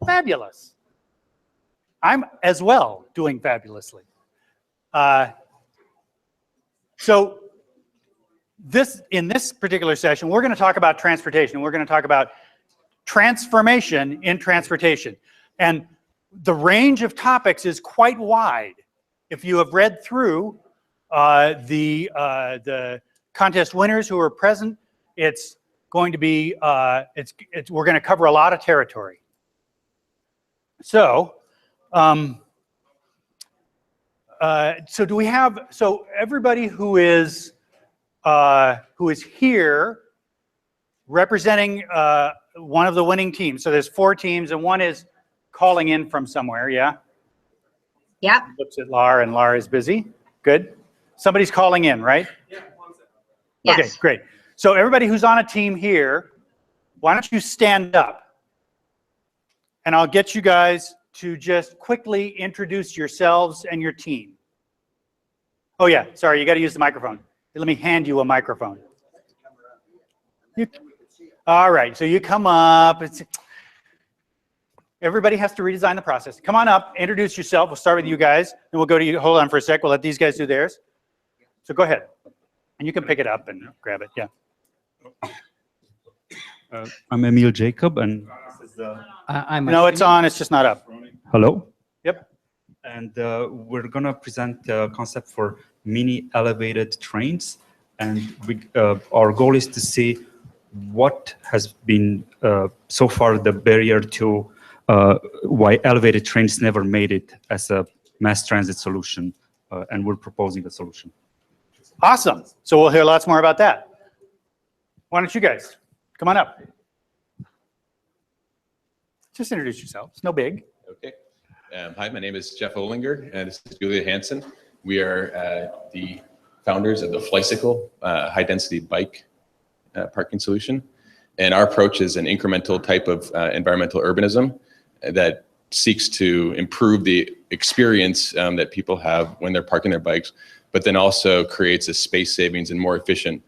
Fabulous. I'm as well doing fabulously. So in this particular session, we're going to talk about transportation. We're going to talk about transformation in transportation. And the range of topics is quite wide. If you have read through the contest winners who are present, it's going to be, we're going to cover a lot of territory. So, so everybody who is here representing one of the winning teams. So there's 4 teams and one is calling in from somewhere, yeah? Yep. Looks at Lar and Lar is busy. Good. Somebody's calling in, right? Yes. Okay, great. So everybody who's on a team here, why don't you stand up? And I'll get you guys to just quickly introduce yourselves and your team. Oh yeah, sorry, you got to use the microphone. Let me hand you a microphone. All right, so you come up. Everybody has to redesign the process. Come on up, introduce yourself. We'll start with you guys, and we'll go to you. Hold on for a sec. We'll let these guys do theirs. So go ahead. And you can pick it up and grab it, yeah. I'm Emil Jacob, and no, it's on, it's just not up. Hello? Yep. And we're gonna present the concept for mini elevated trains. And our goal is to see what has been so far the barrier to why elevated trains never made it as a mass transit solution. And we're proposing a solution. Awesome. So we'll hear lots more about that. Why don't you guys come on up? Just introduce yourself. It's no big. Okay. Hi, my name is Jeff Olinger, and this is Julia Hansen. We are the founders of the Flycycle high-density bike parking solution. And our approach is an incremental type of environmental urbanism that seeks to improve the experience that people have when they're parking their bikes, but then also creates a space savings and more efficient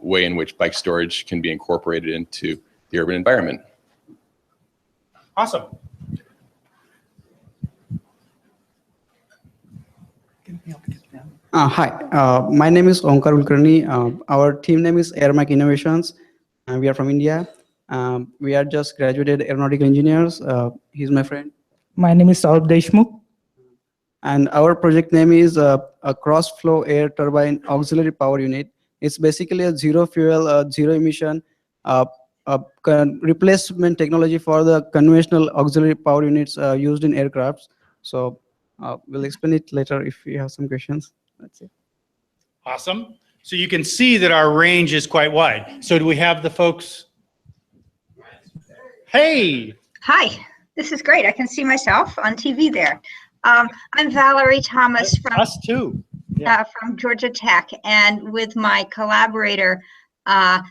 way in which bike storage can be incorporated into the urban environment. Awesome. Hi, my name is Omkar Kulkarni. Our team name is Airmac Innovations, and we are from India. We are just graduated aeronautical engineers. He's my friend. My name is Saurabh Deshmukh. And our project name is a cross-flow air turbine auxiliary power unit. It's basically a zero fuel, zero emission replacement technology for the conventional auxiliary power units used in aircrafts. So we'll explain it later if you have some questions. That's it. Awesome. So you can see that our range is quite wide. So do we have the folks? Hey. Hi, this is great. I can see myself on TV there. I'm Valerie Thomas from us too. Yeah. From Georgia Tech, and with my collaborator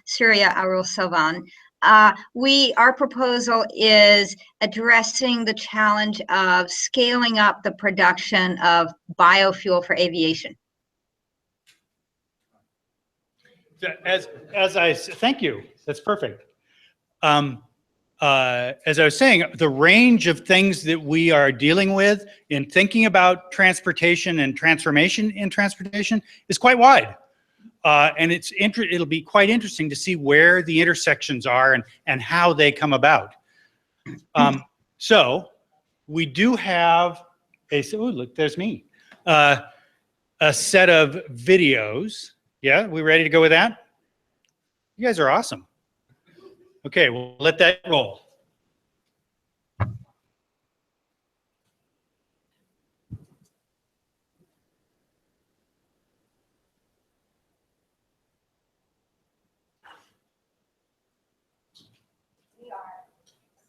Surya Arul Silvan. Our proposal is addressing the challenge of scaling up the production of biofuel for aviation. Thank you. That's perfect. As I was saying, the range of things that we are dealing with in thinking about transportation and transformation in transportation is quite wide. And it'll be quite interesting to see where the intersections are and how they come about. So we do have look, there's me. A set of videos. Yeah, we ready to go with that? You guys are awesome. Okay, we'll let that roll. We are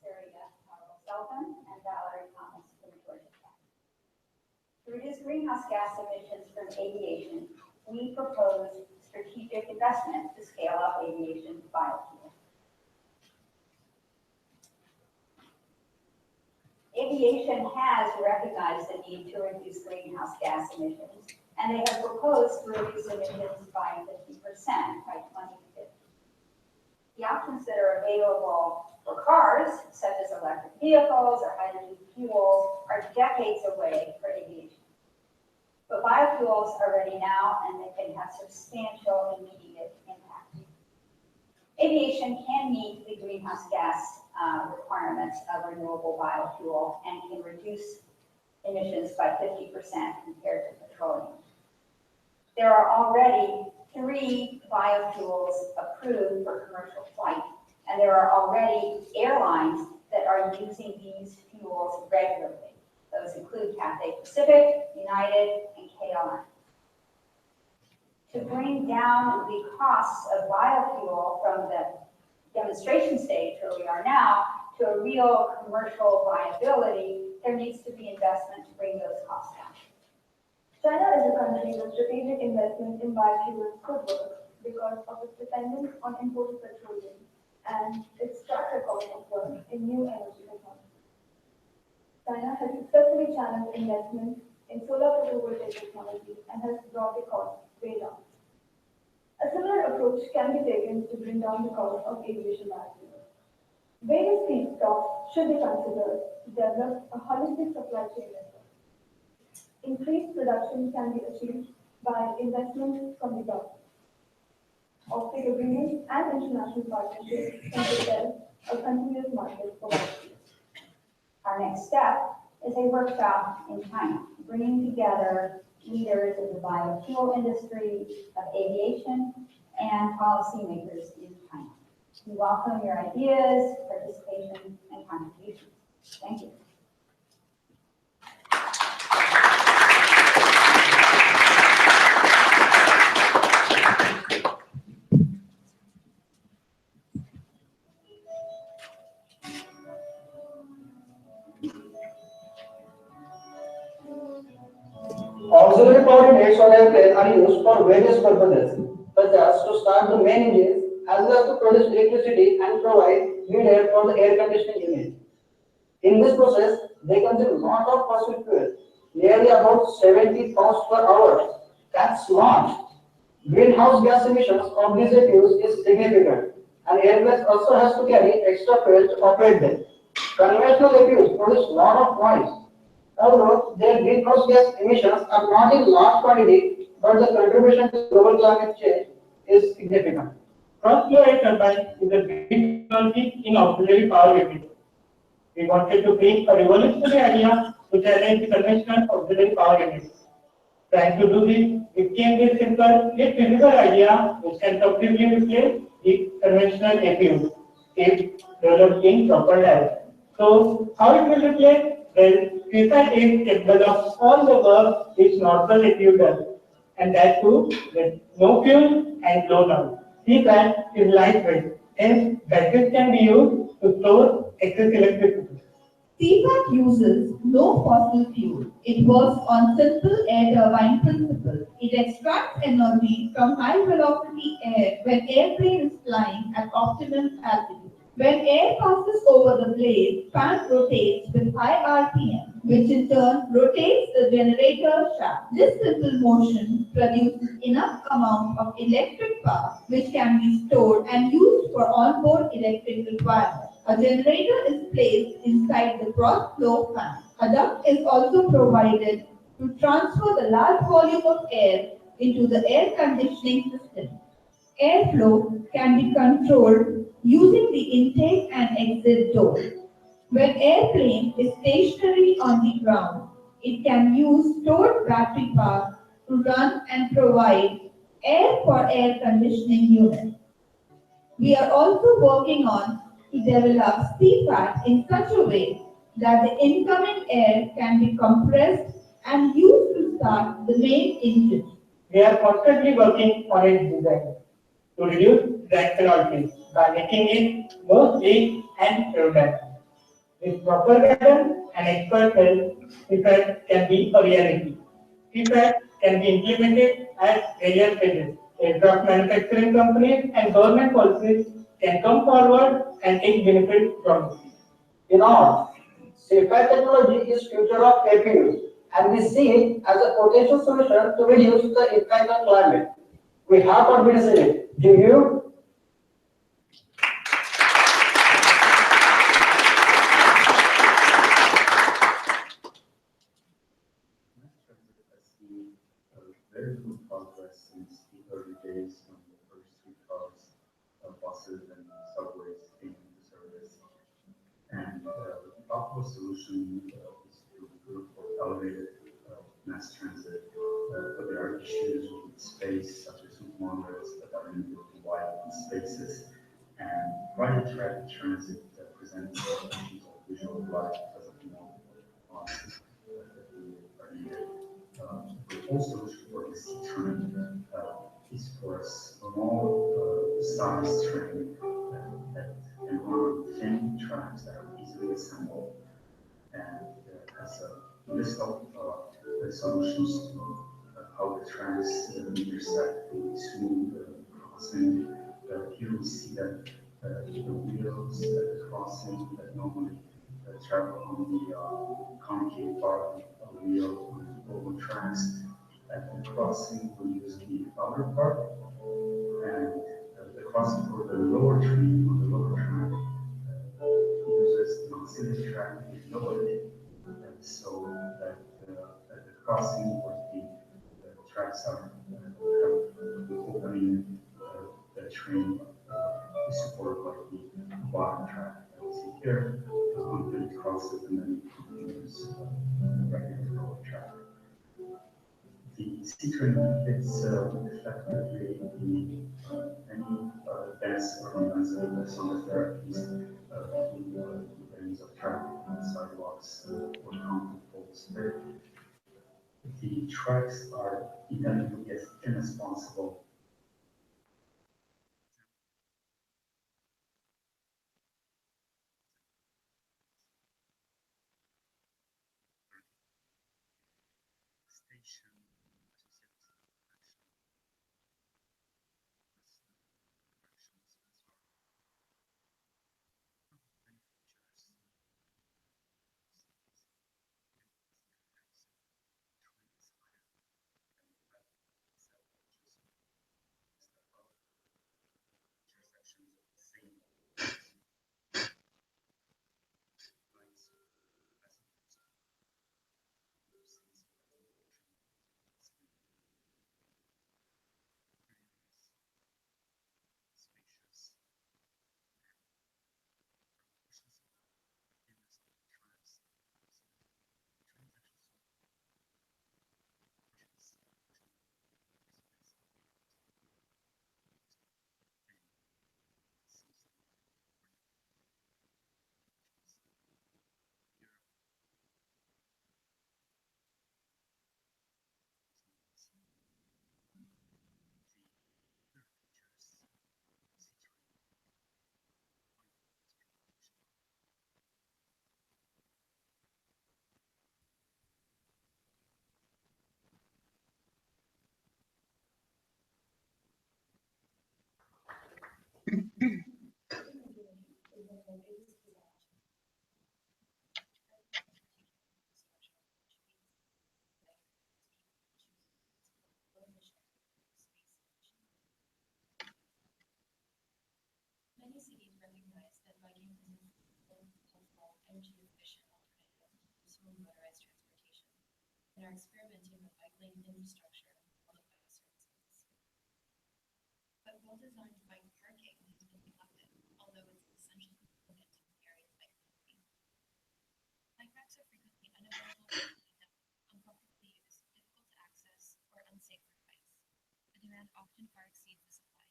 Surya Arul Silvan and Valerie Thomas from Georgia Tech. To reduce greenhouse gas emissions from aviation, we propose strategic investment to scale up aviation biofuel. Aviation has recognized the need to reduce greenhouse gas emissions, and they have proposed to reduce emissions by 50% by 2050. The options that are available For cars, such as electric vehicles or hydrogen fuels, are decades away for aviation. But biofuels are ready now, and they can have substantial immediate impact. Aviation can meet the greenhouse gas requirements of renewable biofuel and can reduce emissions by 50% compared to petroleum. There are already 3 biofuels approved for commercial flight, and there are already airlines that are using these fuels regularly. Those include Cathay Pacific, United, and KLM. To bring down the costs of biofuel from the demonstration stage where we are now to a real commercial viability, there needs to be investment to bring those costs down. China is a country with strategic investment in biofuels could work because of its dependence on imported petroleum and its track record of work in new energy technology. China has successfully channeled investment in solar photovoltaic technology and has brought the cost way down. A similar approach can be taken to bring down the cost of aviation biofuels. Various feedstocks should be considered to develop a holistic supply chain network. Increased production can be achieved by investment from the government. Offtake agreements and international partnerships can propel a continuous market for biofuels. Our next step is a workshop in China, bringing together leaders of the biofuel industry, of aviation, and policymakers in China. We welcome your ideas, participation, and contributions. Thank you. Auxiliary power units on airplanes are used for various purposes, such as to start the main engines, as well as to produce electricity and provide heat air for the air conditioning unit. In this process, they consume lot of fossil fuel, nearly about 70 pounds per hour. That's lot. Greenhouse gas emissions of these fuels is significant, and airplanes also has to carry extra fuel to operate them. Conventional fuels produce lot of noise. Although their greenhouse gas emissions are not in large quantity, but the contribution to global climate change is significant. Cross-flow air turbine is a green technology in auxiliary power units. We wanted to bring a revolutionary idea to challenge the conventional auxiliary power units. Trying to do this, it came with simple yet feasible idea which can completely replace the conventional APUs if developed in proper lab. So, how it will replace? Well, CFAT is capable of all the work which normal APU does, and that too with no fuel and low noise. CFAT is lightweight, hence batteries can be used to store excess electricity. CFAT uses no fossil fuel. It works on simple air turbine principle. It extracts energy from high velocity air when airplane is flying at optimum altitude. When air passes over the blade, fan rotates with high RPM, which in turn rotates the generator shaft. This simple motion produces enough amount of electric power which can be stored and used for onboard electric requirements. A generator is placed inside the cross-flow fan. A duct is also provided to transfer the large volume of air into the air conditioning system. Airflow can be controlled using the intake and exit door. When airplane is stationary on the ground, it can use stored battery power to run and provide air for air conditioning unit. We are also working on to develop CFAT in such a way that the incoming air can be compressed and used to start the main engine. We are constantly working on its design to reduce drag penalties by making it more safe and aerodynamic. With proper guidance and expert help, CFAT can be a reality. CFAT can be implemented at various stages. Aircraft manufacturing companies and government policies can come forward and take benefit from it. In all, CFAT technology is future of APUs, and we see it as a potential solution to reduce the impact on climate. We have not witnessed it. Do you? the optimal solution is to look for elevated mass transit, but there are issues with space, such as with monorails that are limited to wide spaces, and private track transit presents issues of visual light because of multiple responses that are needed. The whole solution for this train is for a small size train that can run on thin tracks that are easily assembled, and has a list of solutions to how the tracks intersect with smooth crossing. Here we see that the wheels at the crossing that normally travel on the concave part of the wheel on the oval tracks. At the crossing, we use the outer part, and the crossing for the lower train on the lower track uses an auxiliary track with nobody, so that the crossing or the tracks are opening the train is supported by the bottom track that we see here until it crosses and then it continues right into the lower track. The C train is effectively any dense urban density as long as there are at least two lanes of traffic on sidewalks or concrete poles there. The tracks are intended to be as thin as possible. Many cities recognize that biking is an affordable, helpful, energy-efficient alternative to smooth motorized transportation, and are experimenting with bike lane infrastructure and public bike services. But well-designed bike parking has been neglected, although it's an essential component to the area of bike parking. Bike racks are frequently unavailable, uncomfortably used, difficult to access, or unsafe for bikes. The demand often far exceeds the supply.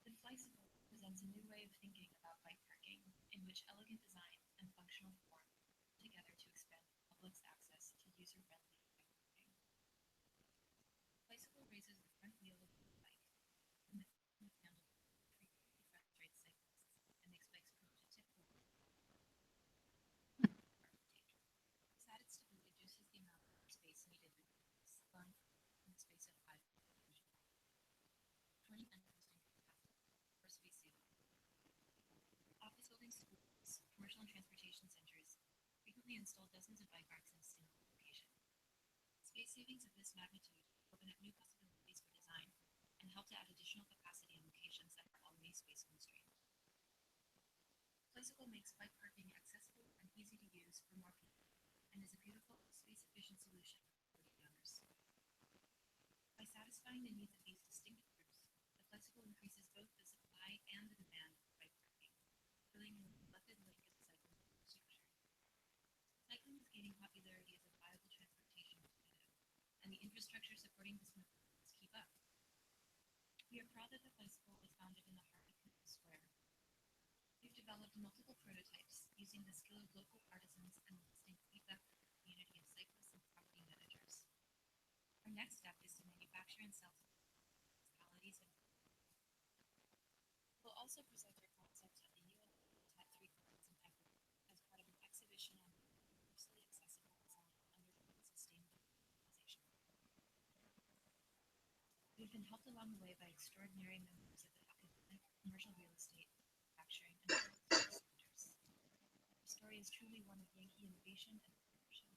The Flycycle presents a new way of thinking about bike parking, in which elegant design and functional form come together to expand the public's access to user-friendly bike parking. Flycycle raises the front wheel of the bike, and the front handle frequently frustrates cyclists and makes bikes prone to tip over. Its added stability reduces the amount of space needed with bikes, allowing for in the space of 5 meters. 20 for space saving. Office buildings, schools, commercial and transportation centers frequently install dozens of bike racks in a single location. Space savings of this magnitude open up new possibilities for design and help to add additional capacity in locations that are already space constrained. Flycycle makes bike parking accessible and easy to use for more people and is a beautiful, space-efficient solution for the owners. By satisfying the needs of these distinct groups, the Flycycle increases both the supply and the demand for bike parking, filling in less and the infrastructure supporting this movement must keep up. We are proud that the bicycle was founded in the heart of Campus Square. We've developed multiple prototypes using the skill of local artisans and listening feedback from the community of cyclists and property managers. Our next step is to manufacture and sell to municipalities and we'll also present our concepts at the UN Tech 3 Conference in February as part of an exhibition on universally accessible design under the sustainable organization. We've been helped along the way by extraordinary members of the academic, commercial real estate, manufacturing, and service sectors. Our story is truly one of Yankee innovation and partnership.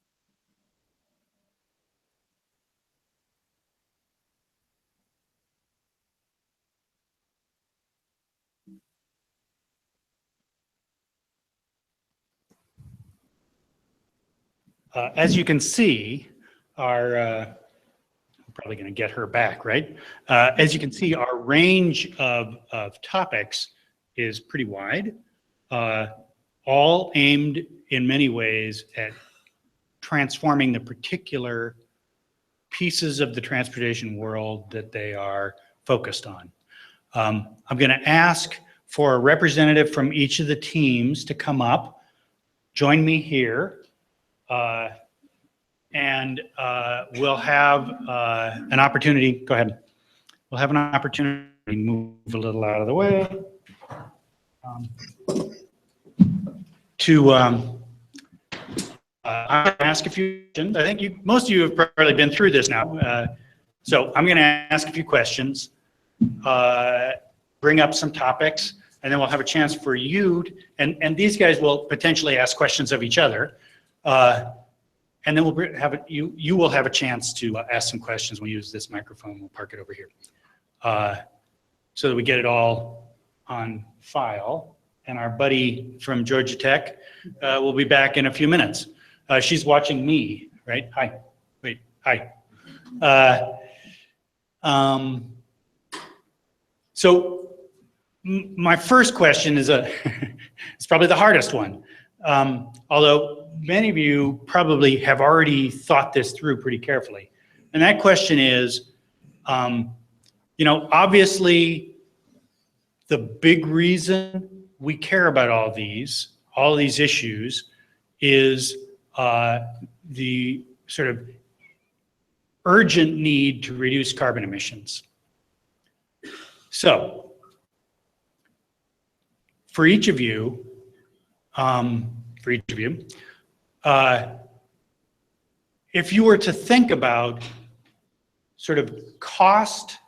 As you can see, I'm probably going to get her back, right? As you can see, our range of topics is pretty wide, all aimed in many ways at transforming the particular pieces of the transportation world that they are focused on. I'm going to ask for a representative from each of the teams to come up, join me here. And we'll have an opportunity, go ahead. We'll have an opportunity to move a little out of the way. I'm going to ask a few questions. I think most of you have probably been through this now. So I'm going to ask a few questions, bring up some topics, and then we'll have a chance for you, and these guys will potentially ask questions of each other. And then we'll have you will have a chance to ask some questions. We'll use this microphone. We'll park it over here so that we get it all on file. And our buddy from Georgia Tech will be back in a few minutes. She's watching me, right? Hi. Wait. Hi. So my first question is it's probably the hardest one. Although many of you probably have already thought this through pretty carefully. And that question is, obviously the big reason we care about all these issues is the sort of urgent need to reduce carbon emissions. So for each of you, if you were to think about sort of cost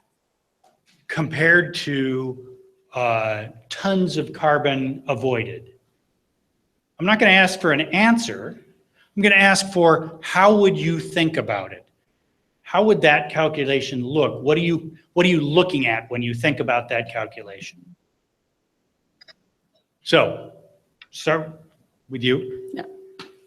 compared to tons of carbon avoided, I'm not going to ask for an answer. I'm going to ask for how would you think about it? How would that calculation look? What are you looking at when you think about that calculation? So, start with you. Yeah.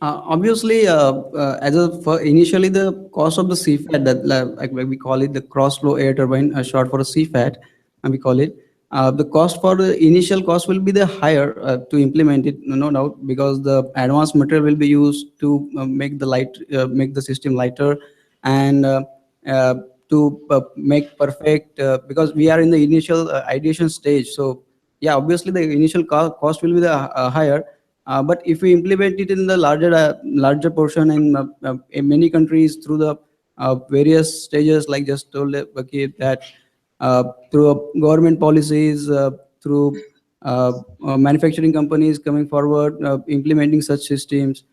Obviously, initially the cost of the CFAT, that like we call it the cross flow air turbine, short for a CFAT, and we call it. The cost for the initial cost will be the higher to implement it, no doubt, because the advanced material will be used to make the system lighter, and to make perfect, because we are in the initial ideation stage. So yeah, obviously the initial cost will be the higher. But if we implement it in the larger portion in many countries through the various stages, like just told that through government policies, through manufacturing companies coming forward, implementing such systems,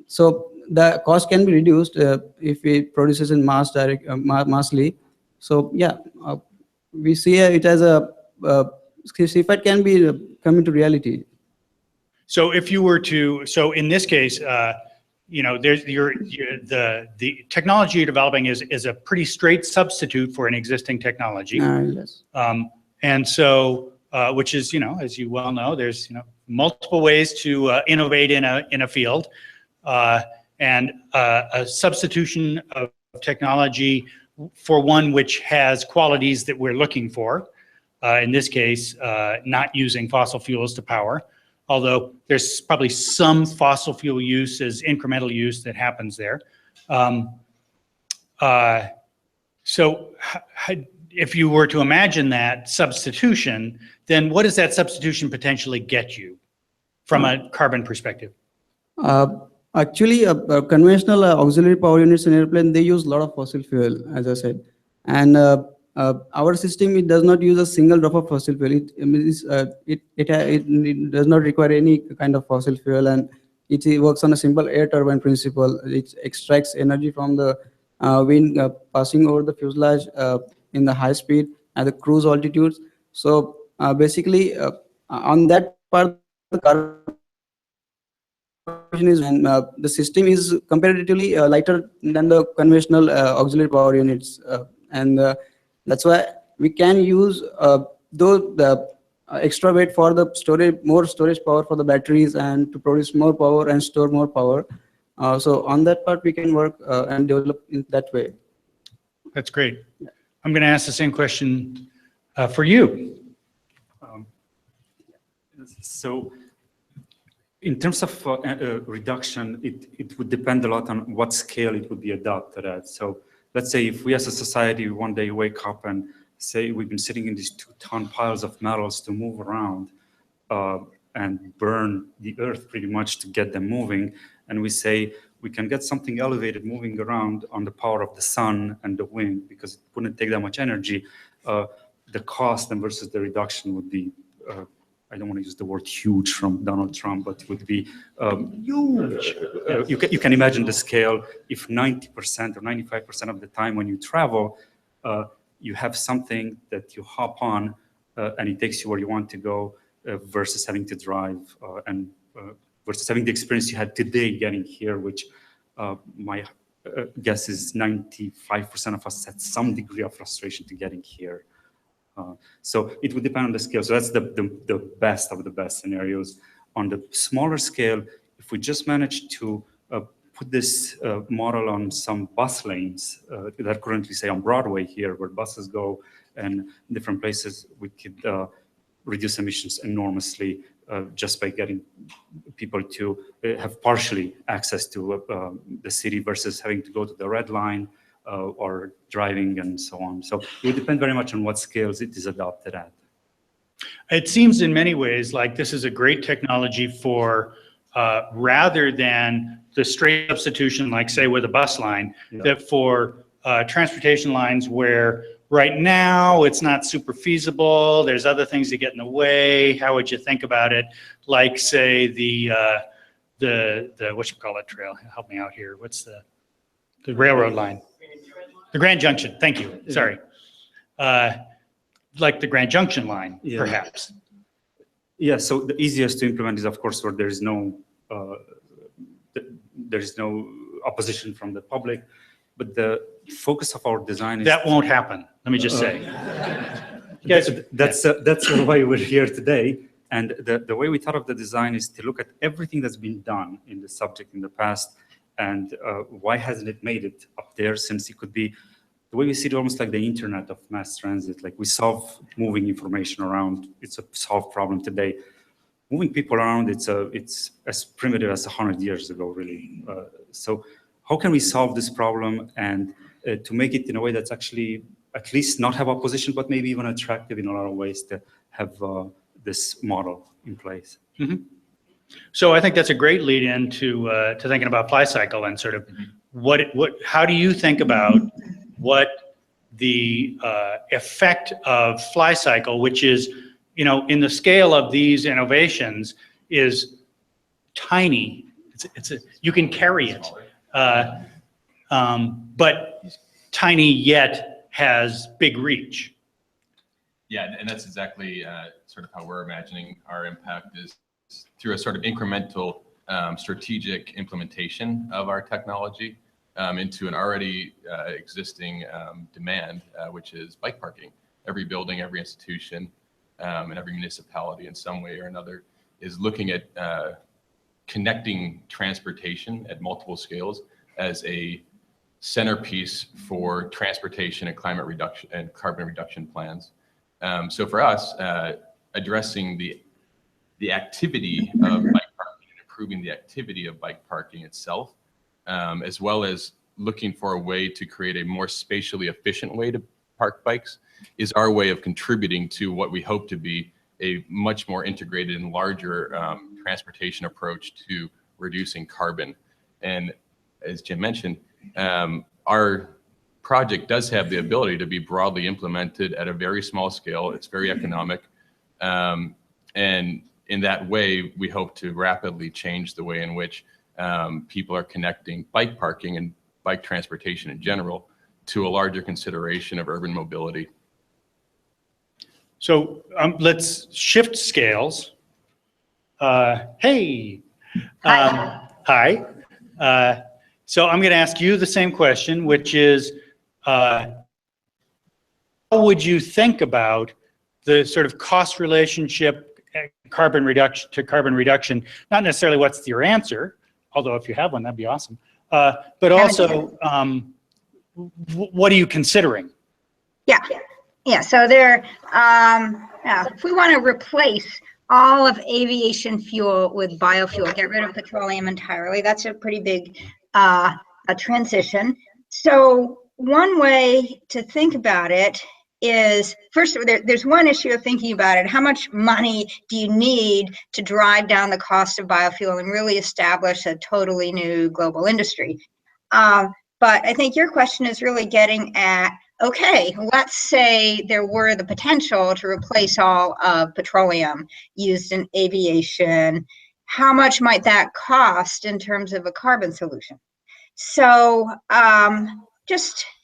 so the cost can be reduced if it produces in massly. So yeah, we see it as a CFAT can be coming to reality. So if you were to, so in this case, there's the technology you're developing is a pretty straight substitute for an existing technology. Yes. And so, which is, as you well know, there's multiple ways to innovate in a field, and a substitution of technology for one which has qualities that we're looking for. In this case, not using fossil fuels to power. Although there's probably some fossil fuel use as incremental use that happens there. So if you were to imagine that substitution, then what does that substitution potentially get you from a carbon perspective? Actually, conventional auxiliary power units in airplane, they use a lot of fossil fuel, as I said. And our system, it does not use a single drop of fossil fuel. It does not require any kind of fossil fuel, and it works on a simple air turbine principle. It extracts energy from the wind passing over the fuselage in the high speed at the cruise altitudes. So basically, on that part, the carbon is, and the system is comparatively lighter than the conventional auxiliary power units, and that's why we can use the extra weight for the storage, more storage power for the batteries, and to produce more power and store more power. So on that part, we can work and develop in that way. That's great. I'm going to ask the same question for you. So in terms of reduction, it would depend a lot on what scale it would be adopted at. So let's say if we as a society one day wake up and say we've been sitting in these 2-ton piles of metals to move around and burn the earth pretty much to get them moving, and we say we can get something elevated moving around on the power of the sun and the wind because it wouldn't take that much energy, the cost and versus the reduction would be I don't want to use the word huge from Donald Trump, but it would be huge. You can imagine the scale. If 90% or 95% of the time when you travel, you have something that you hop on and it takes you where you want to go versus having to drive and versus having the experience you had today getting here, which my guess is 95% of us had some degree of frustration to getting here. So it would depend on the scale. So that's the best of the best scenarios. On the smaller scale, if we just manage to put this model on some bus lanes that currently say on Broadway here, where buses go and different places, we could reduce emissions enormously just by getting people to have partially access to the city versus having to go to the red line or driving and so on. So it would depend very much on what scales it is adopted at. It seems in many ways like this is a great technology for rather than the straight substitution, like say with a bus line, that for transportation lines where right now it's not super feasible, there's other things that get in the way. How would you think about it? Like say the whatchamacallit trail, help me out here. What's the railroad line? The Grand Junction, thank you, sorry. Like the Grand Junction line, perhaps. Yeah, so the easiest to implement is, of course, where there is no opposition from the public, but the focus of our design is... That won't happen, let me just say. That's why we're here today. And the way we thought of the design is to look at everything that's been done in the subject in the past and why hasn't it made it up there, since it could be, the way we see it almost like the internet of mass transit, like we solve moving information around, it's a solved problem today. Moving people around, it's as primitive as 100 years ago, really. So how can we solve this problem and to make it in a way that's actually at least not have opposition, but maybe even attractive in a lot of ways to have this model in place? Mm-hmm. So I think that's a great lead in to thinking about fly cycle and sort of how do you think about what the effect of fly cycle, which is, you know, in the scale of these innovations is tiny. You can carry it, but tiny yet has big reach. Yeah, and that's exactly sort of how we're imagining our impact is through a sort of incremental strategic implementation of our technology into an already existing demand, which is bike parking. Every building, every institution, and every municipality in some way or another is looking at connecting transportation at multiple scales as a centerpiece for transportation and climate reduction and carbon reduction plans. So for us, addressing the activity of bike parking and improving the activity of bike parking itself, as well as looking for a way to create a more spatially efficient way to park bikes is our way of contributing to what we hope to be a much more integrated and larger transportation approach to reducing carbon. And as Jim mentioned, our project does have the ability to be broadly implemented at a very small scale. It's very economic. And in that way, we hope to rapidly change the way in which people are connecting bike parking and bike transportation in general to a larger consideration of urban mobility. So let's shift scales. Hey. Hi. So I'm going to ask you the same question, which is, how would you think about the sort of cost relationship carbon reduction? Not necessarily what's your answer, although if you have one, that'd be awesome. But also, what are you considering? Yeah. So there, if we want to replace all of aviation fuel with biofuel, get rid of petroleum entirely, that's a pretty big a transition. So one way to think about it is, first, there's one issue of thinking about it. How much money do you need to drive down the cost of biofuel and really establish a totally new global industry? But I think your question is really getting at, okay, let's say there were the potential to replace all of petroleum used in aviation. How much might that cost in terms of a carbon solution? So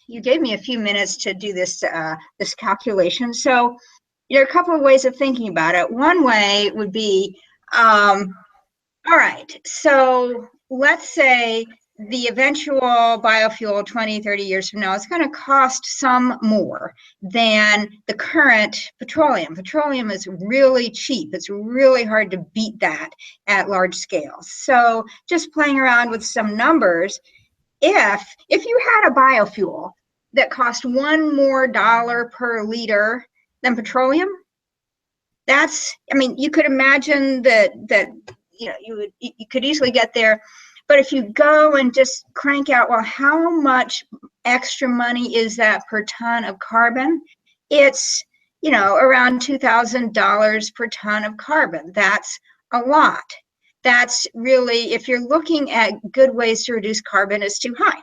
you gave me a few minutes to do this this calculation. So there are a couple of ways of thinking about it. One way would be, all right, so let's say the eventual biofuel 20, 30 years from now is going to cost some more than the current petroleum. Petroleum is really cheap. It's really hard to beat that at large scale. So just playing around with some numbers, if you had a biofuel that cost $1 more per liter than petroleum, you could imagine that you could easily get there. But if you go and just crank out, well, how much extra money is that per ton of carbon? It's, around $2,000 per ton of carbon. That's a lot. That's really, if you're looking at good ways to reduce carbon, it's too high.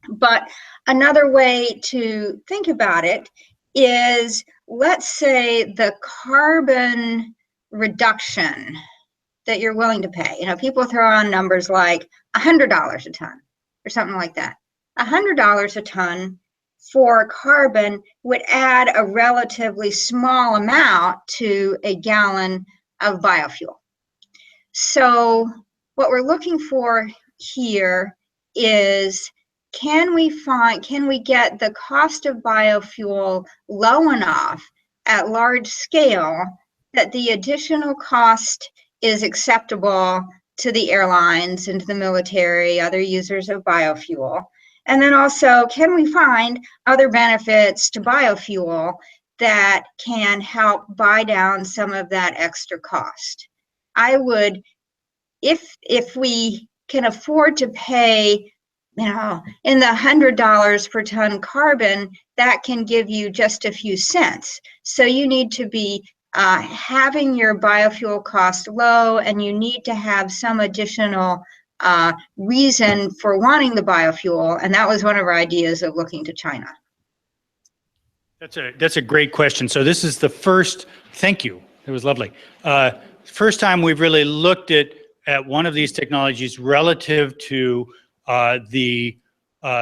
But another way to think about it is, let's say the carbon reduction that you're willing to pay. People throw on numbers like $100 a ton or something like that. $100 a ton for carbon would add a relatively small amount to a gallon of biofuel. So what we're looking for here is, can we get the cost of biofuel low enough at large scale that the additional cost is acceptable to the airlines and to the military, other users of biofuel? And then also, can we find other benefits to biofuel that can help buy down some of that extra cost? I would, if we can afford to pay, in the $100 per ton carbon, that can give you just a few cents. So you need to be having your biofuel cost low, and you need to have some additional reason for wanting the biofuel. And that was one of our ideas of looking to China. That's a great question. So this is the first, thank you, it was lovely. First time we've really looked at one of these technologies relative to the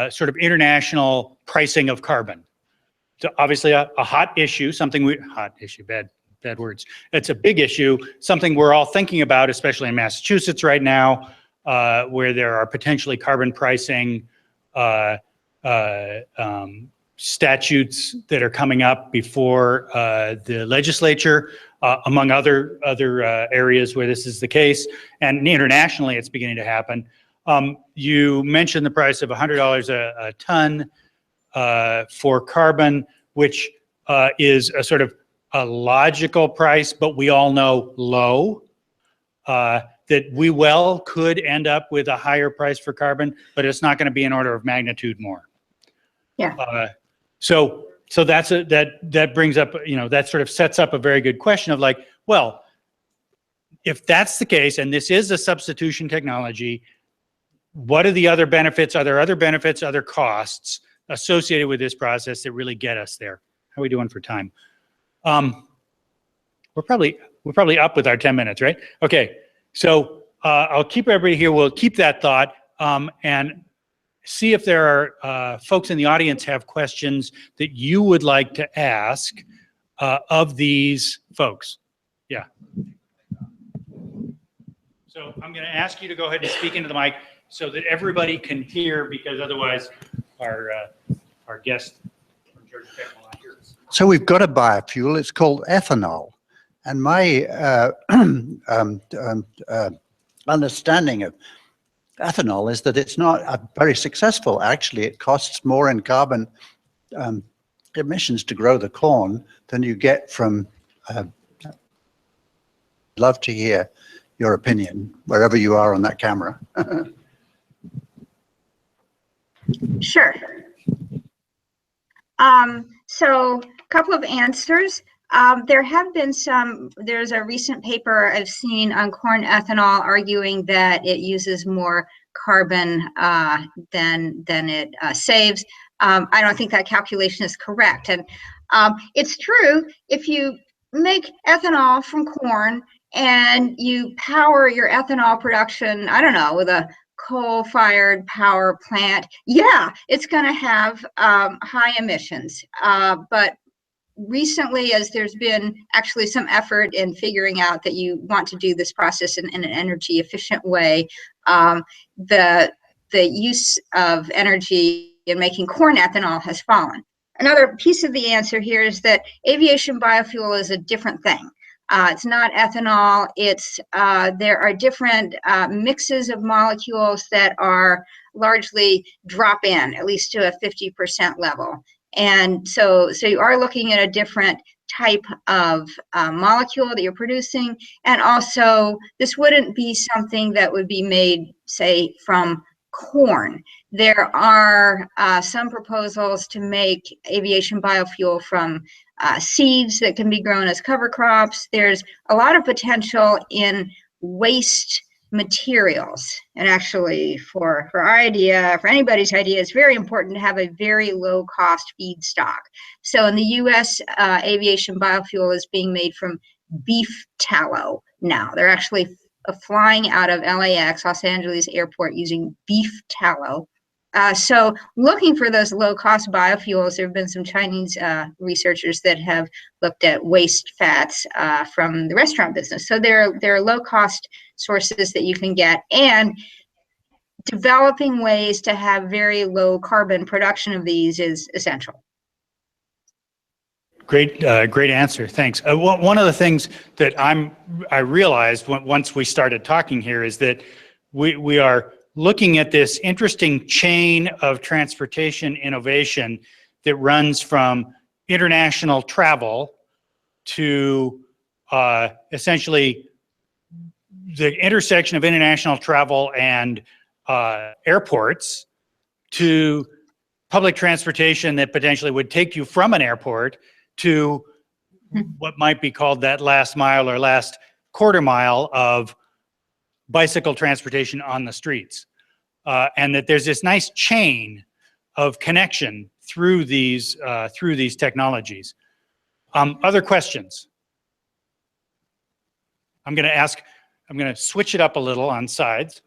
sort of international pricing of carbon. So obviously a hot issue, bad words. It's a big issue, something we're all thinking about, especially in Massachusetts right now, where there are potentially carbon pricing statutes that are coming up before the legislature, among other areas where this is the case, and internationally it's beginning to happen. You mentioned the price of $100 a ton for carbon, which is a sort of a logical price, but we all know low. that we well could end up with a higher price for carbon, but it's not going to be an order of magnitude more. Yeah. So that brings up, that sort of sets up a very good question of like, well, if that's the case, and this is a substitution technology, what are the other benefits? Are there other benefits, other costs associated with this process that really get us there? How are we doing for time? We're probably up with our 10 minutes, right? Okay, so I'll keep everybody here. We'll keep that thought and see if there are folks in the audience have questions that you would like to ask of these folks. Yeah. So I'm going to ask you to go ahead and speak into the mic so that everybody can hear, because otherwise our guest from Georgia Tech will not hear us. So we've got a biofuel. It's called ethanol. And my understanding of ethanol is that it's not very successful. Actually, it costs more in carbon emissions to grow the corn than you get from. Love to hear your opinion wherever you are on that camera. Sure. So a couple of answers. There's a recent paper I've seen on corn ethanol arguing that it uses more carbon than it saves. I don't think that calculation is correct. And it's true, if you make ethanol from corn and you power your ethanol production, I don't know, with a coal-fired power plant, yeah, it's going to have high emissions. But recently, as there's been actually some effort in figuring out that you want to do this process in an energy efficient way, the use of energy in making corn ethanol has fallen. Another piece of the answer here is that aviation biofuel is a different thing. It's not ethanol. There are different mixes of molecules that are largely drop in, at least to a 50% level. And so you are looking at a different type of molecule that you're producing. And also, this wouldn't be something that would be made, say, from corn. There are some proposals to make aviation biofuel from seeds that can be grown as cover crops. There's a lot of potential in waste materials. And actually, for our idea, for anybody's idea, it's very important to have a very low cost feedstock. So in the US, aviation biofuel is being made from beef tallow now. They're actually flying out of LAX, Los Angeles Airport, using beef tallow. So looking for those low-cost biofuels, there have been some Chinese researchers that have looked at waste fats from the restaurant business. So there are low-cost sources that you can get, and developing ways to have very low carbon production of these is essential. Great answer. Thanks. One of the things that I realized once we started talking here is that we are looking at this interesting chain of transportation innovation that runs from international travel to essentially the intersection of international travel and airports to public transportation that potentially would take you from an airport to what might be called that last mile or last quarter mile of bicycle transportation on the streets. And that there's this nice chain of connection through these technologies. Other questions? I'm going to switch it up a little on sides.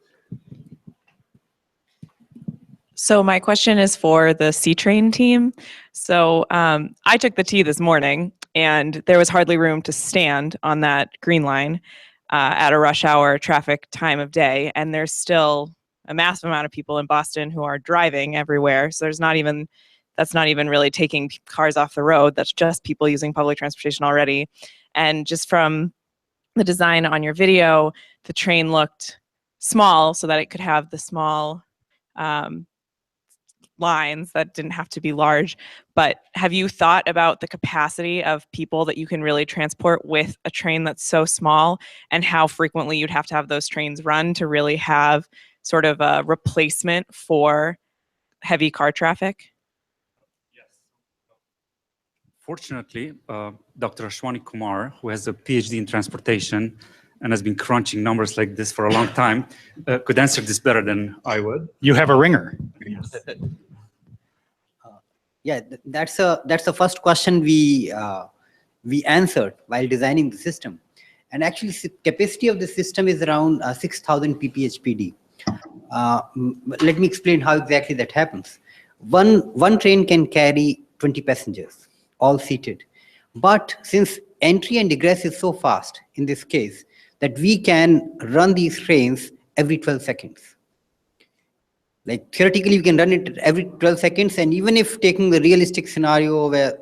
So my question is for the C-Train team. So I took the T this morning, and there was hardly room to stand on that green line at a rush hour traffic time of day. And there's still a massive amount of people in Boston who are driving everywhere. So that's not even really taking cars off the road. That's just people using public transportation already. And just from the design on your video, the train looked small so that it could have the small lines that didn't have to be large, but have you thought about the capacity of people that you can really transport with a train that's so small, and how frequently you'd have to have those trains run to really have sort of a replacement for heavy car traffic? Fortunately, Dr. Ashwani Kumar, who has a PhD in transportation and has been crunching numbers like this for a long time, could answer this better than I would. You have a ringer. Yes. Yeah, that's the first question we answered while designing the system. And actually, capacity of the system is around 6,000 pph/pd. Let me explain how exactly that happens. One train can carry 20 passengers, all seated. But since entry and egress is so fast in this case, that we can run these trains every 12 seconds. Like theoretically, we can run it every 12 seconds. And even if taking the realistic scenario where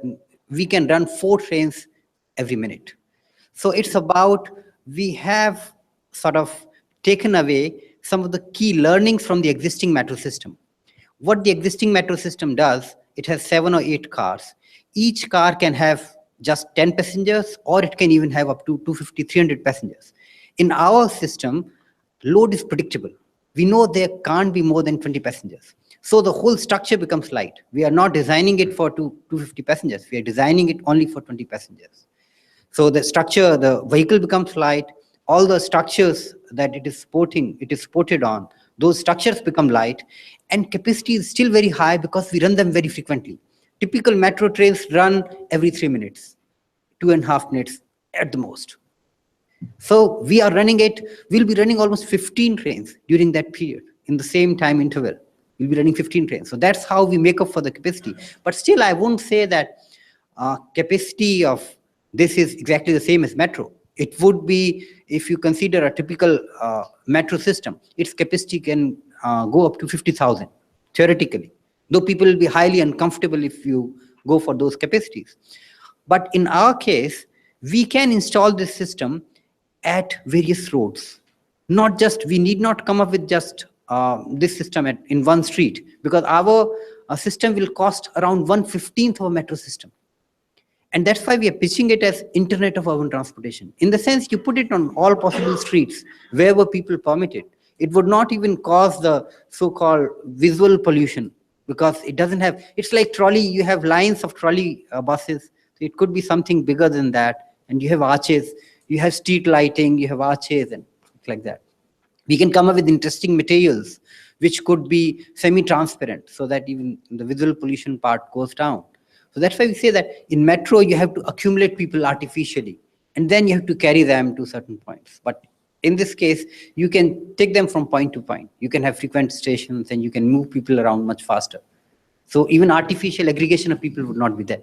we can run 4 trains every minute. So it's about, we have sort of taken away some of the key learnings from the existing metro system. What the existing metro system does, it has 7 or 8 cars. Each car can have just 10 passengers, or it can even have up to 250, 300 passengers. In our system, load is predictable. We know there can't be more than 20 passengers. So the whole structure becomes light. We are not designing it for 250 passengers. We are designing it only for 20 passengers. So the structure, the vehicle becomes light. All the structures that it is supported on, those structures become light, and capacity is still very high because we run them very frequently. Typical metro trains run every 3 minutes, 2.5 minutes at the most. So we are running it, we'll be running almost 15 trains during that period in the same time interval. We'll be running 15 trains. So that's how we make up for the capacity. But still, I won't say that capacity of this is exactly the same as metro. It would be, if you consider a typical metro system, its capacity can go up to 50,000, theoretically. Though people will be highly uncomfortable if you go for those capacities. But in our case, we can install this system at various roads. Not just, we need not come up with just this system in one street, because our system will cost around 1/15 of a metro system. And that's why we are pitching it as Internet of Urban Transportation. In the sense, you put it on all possible streets, wherever people permit it. It would not even cause the so-called visual pollution, because it doesn't have, it's like trolley, you have lines of trolley buses. So it could be something bigger than that. And you have arches, you have street lighting, you have arches and things like that. We can come up with interesting materials, which could be semi-transparent, so that even the visual pollution part goes down. So that's why we say that in metro, you have to accumulate people artificially, and then you have to carry them to certain points. But in this case, you can take them from point to point. You can have frequent stations, and you can move people around much faster. So even artificial aggregation of people would not be there.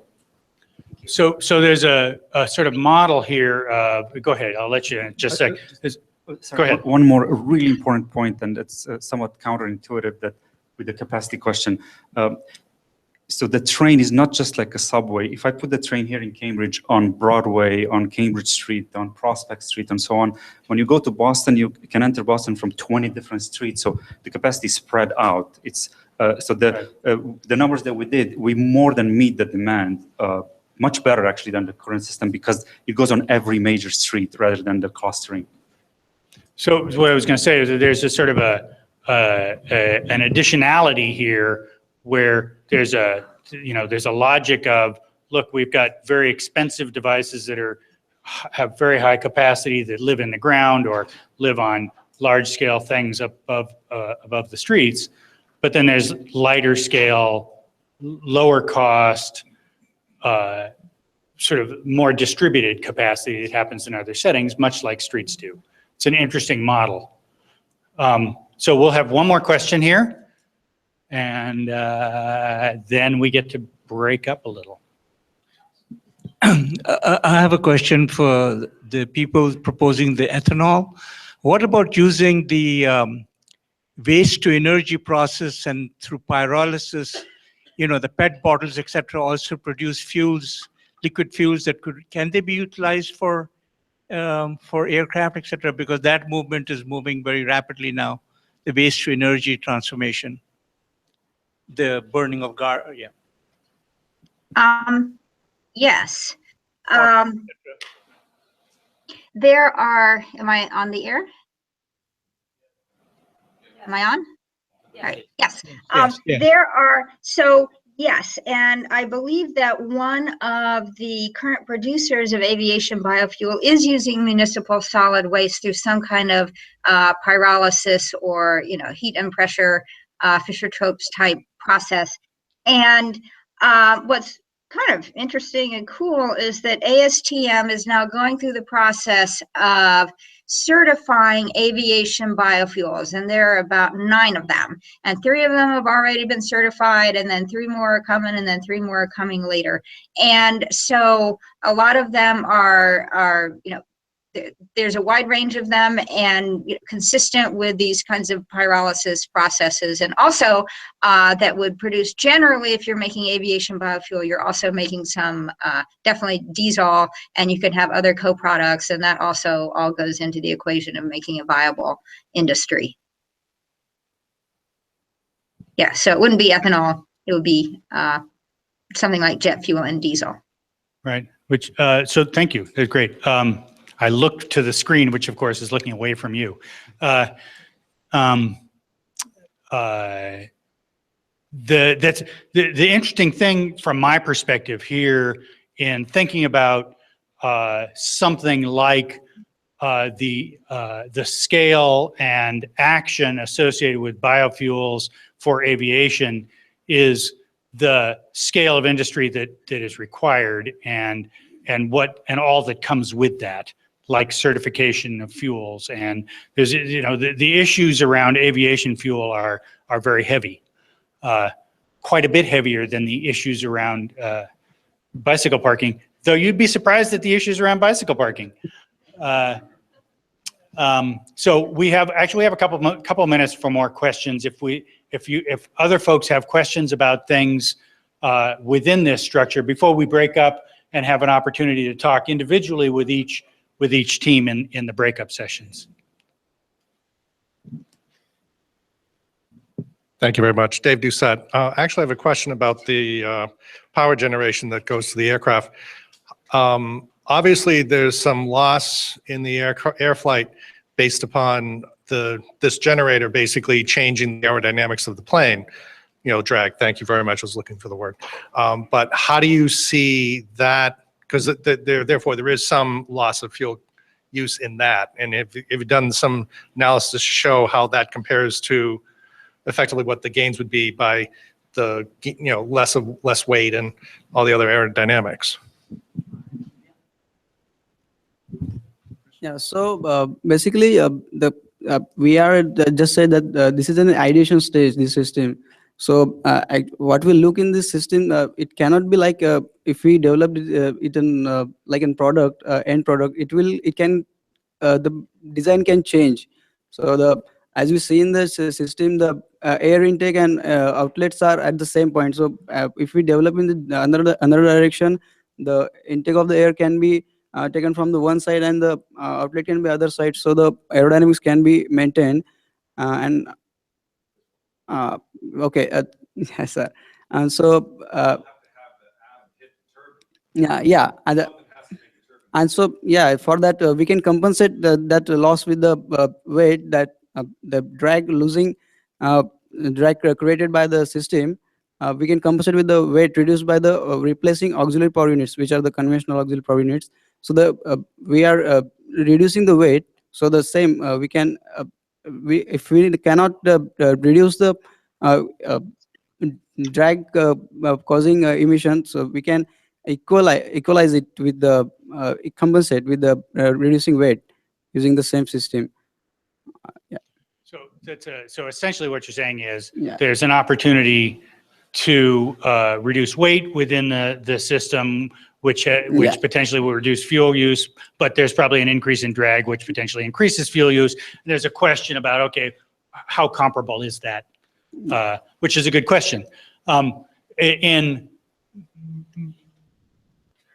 So there's a sort of model here. Go ahead, I'll let you in just a sec. Go ahead. One more really important point, and it's somewhat counterintuitive, that with the capacity question. So the train is not just like a subway. If I put the train here in Cambridge on Broadway, on Cambridge Street, on Prospect Street, and so on, when you go to Boston, you can enter Boston from 20 different streets. So the capacity is spread out. It's so the numbers that we did, we more than meet the demand. Much better actually than the current system, because it goes on every major street rather than the clustering. So what I was going to say is that there's a sort of an additionality here, where there's a logic of, look, we've got very expensive devices that have very high capacity, that live in the ground or live on large scale things above the streets. But then there's lighter scale, lower cost, sort of more distributed capacity that happens in other settings, much like streets do. It's an interesting model. So we'll have one more question here, and then we get to break up a little. I have a question for the people proposing the ethanol. What about using the waste to energy process, and through pyrolysis, the PET bottles, etc., also produce fuels, liquid fuels that can they be utilized for aircraft, etc.? Because that movement is moving very rapidly now, the waste to energy transformation. the burning of yeah. Yes. There are, am I on the air? Am I on? All right, yes. Yes. There are, so yes, and I believe that one of the current producers of aviation biofuel is using municipal solid waste through some kind of pyrolysis or, heat and pressure Fischer-Tropsch type process. And what's kind of interesting and cool is that ASTM is now going through the process of certifying aviation biofuels, and there are about 9 of them, and 3 of them have already been certified, and then 3 more are coming, and then 3 more are coming later. And so a lot of them are there's a wide range of them, and consistent with these kinds of pyrolysis processes, and also that would produce, generally, if you're making aviation biofuel, you're also making some definitely diesel, and you could have other co-products, and that also all goes into the equation of making a viable industry. Yeah, so it wouldn't be ethanol, it would be something like jet fuel and diesel. Right, which, so thank you, that's great. I looked to the screen, which of course is looking away from you. The interesting thing from my perspective here in thinking about something like the scale and action associated with biofuels for aviation is the scale of industry that is required and all that comes with that, like certification of fuels. And there's, the issues around aviation fuel are very heavy, quite a bit heavier than the issues around bicycle parking, though you'd be surprised at the issues around bicycle parking. So we have a couple minutes for more questions. If other folks have questions about things within this structure, before we break up and have an opportunity to talk individually with each team in the breakup sessions. Thank you very much. Dave Doucette. Actually, I have a question about the power generation that goes to the aircraft. Obviously, there's some loss in the air flight based upon this generator basically changing the aerodynamics of the plane. Drag. Thank you very much. I was looking for the word. But how do you see that? Because therefore, there is some loss of fuel use in that. And if you've done some analysis to show how that compares to effectively what the gains would be by the less weight and all the other aerodynamics. Yeah. So basically, we are just said that this is an ideation stage. This system. So what we look in this system, it cannot be like if we develop it in like in product end product. The design can change. So as we see in the system, the air intake and outlets are at the same point. So if we develop in the another direction, the intake of the air can be taken from the one side and the outlet can be other side. So the aerodynamics can be maintained. Okay, yes, sir. And so and so for that we can compensate that loss with the weight that the drag losing drag created by the system. We can compensate with the weight reduced by the replacing auxiliary power units, which are the conventional auxiliary power units. So we are reducing the weight. So the same we can if we cannot reduce the drag causing emissions, so we can equalize it with the compensate with the reducing weight using the same system. So essentially what you're saying is there's an opportunity to reduce weight within the system, which potentially will reduce fuel use, but there's probably an increase in drag, which potentially increases fuel use. There's a question about, okay, how comparable is that? Which is a good question.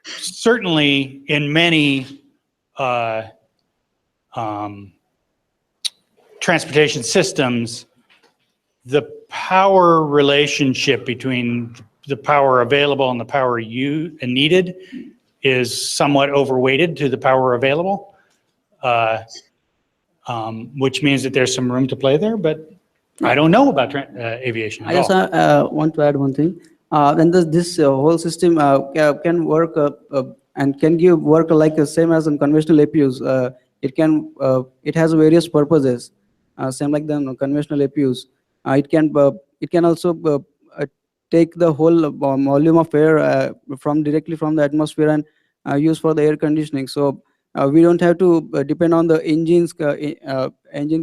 Certainly in many transportation systems, the power relationship between the power available and the power needed is somewhat overweighted to the power available, which means that there's some room to play there, but I don't know about aviation at I just want to add one thing. When this whole system can work and can give work like the same as in conventional APUs, it has various purposes, same like the conventional APUs. It can also take the whole volume of air directly from the atmosphere and use for the air conditioning. So we don't have to depend on the engine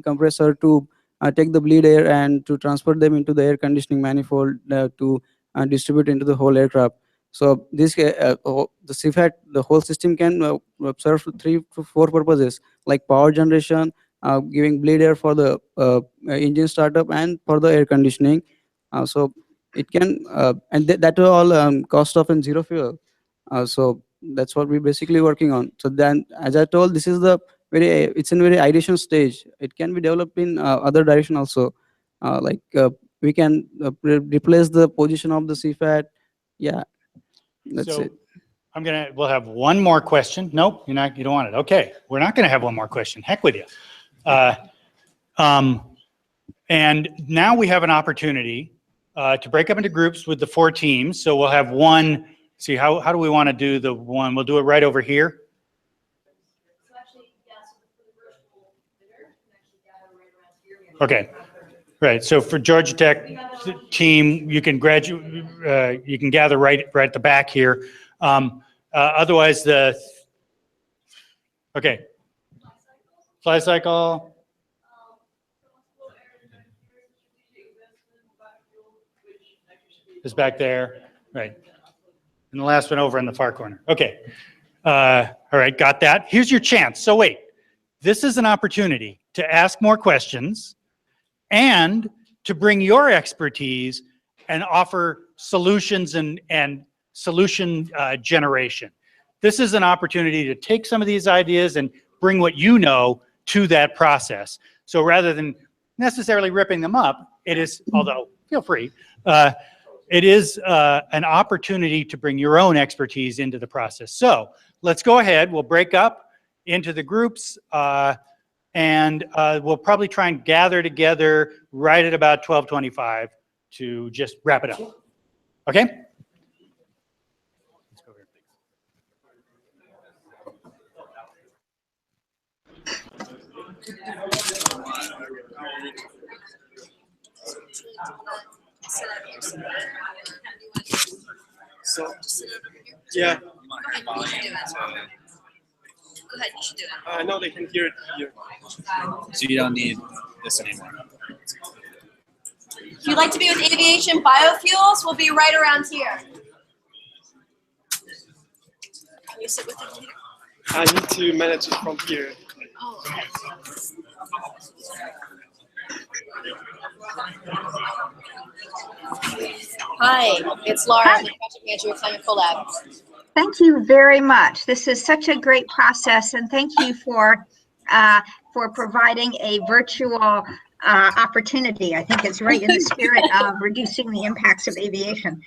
compressor to take the bleed air and to transfer them into the air conditioning manifold to distribute into the whole aircraft. So this the CFAT, the whole system can serve 3 to 4 purposes, like power generation, giving bleed air for the engine startup and for the air conditioning. So it can, and that are all cost of and zero fuel. So that's what we're basically working on. So then, as I told, this is it's in very ideation stage. It can be developed in other direction also. We can replace the position of the CFAT. Yeah, that's it. We'll have one more question. Nope, you don't want it. Okay, we're not gonna have one more question. Heck with you. And now we have an opportunity to break up into groups with the 4 teams. So we'll have one, see how do we wanna do the one? We'll do it right over here. Okay, right. So for Georgia Tech team, you can gather right at the back here. Otherwise, okay, fly cycle. Is back there, right? And the last one over in the far corner. Okay, all right, got that. Here's your chance. So wait, this is an opportunity to ask more questions and to bring your expertise and offer solutions and solution generation. This is an opportunity to take some of these ideas and bring what you know to that process. So rather than necessarily ripping them up, it is, although feel free, it is an opportunity to bring your own expertise into the process. So let's go ahead, we'll break up into the groups, and we'll probably try and gather together right at about 12:25 to just wrap it up. Okay? Let's go here, So, yeah. Go ahead, you should do it. No, they can hear it here. So you don't need this anymore. If you'd like to be with aviation biofuels, we'll be right around here. Can you sit with the leader? I need to manage it from here. Oh, okay. Hi, it's Laura. I'm the project manager with Climate Collab. Thank you very much. This is such a great process, and thank you for providing a virtual opportunity. I think it's right in the spirit of reducing the impacts of aviation.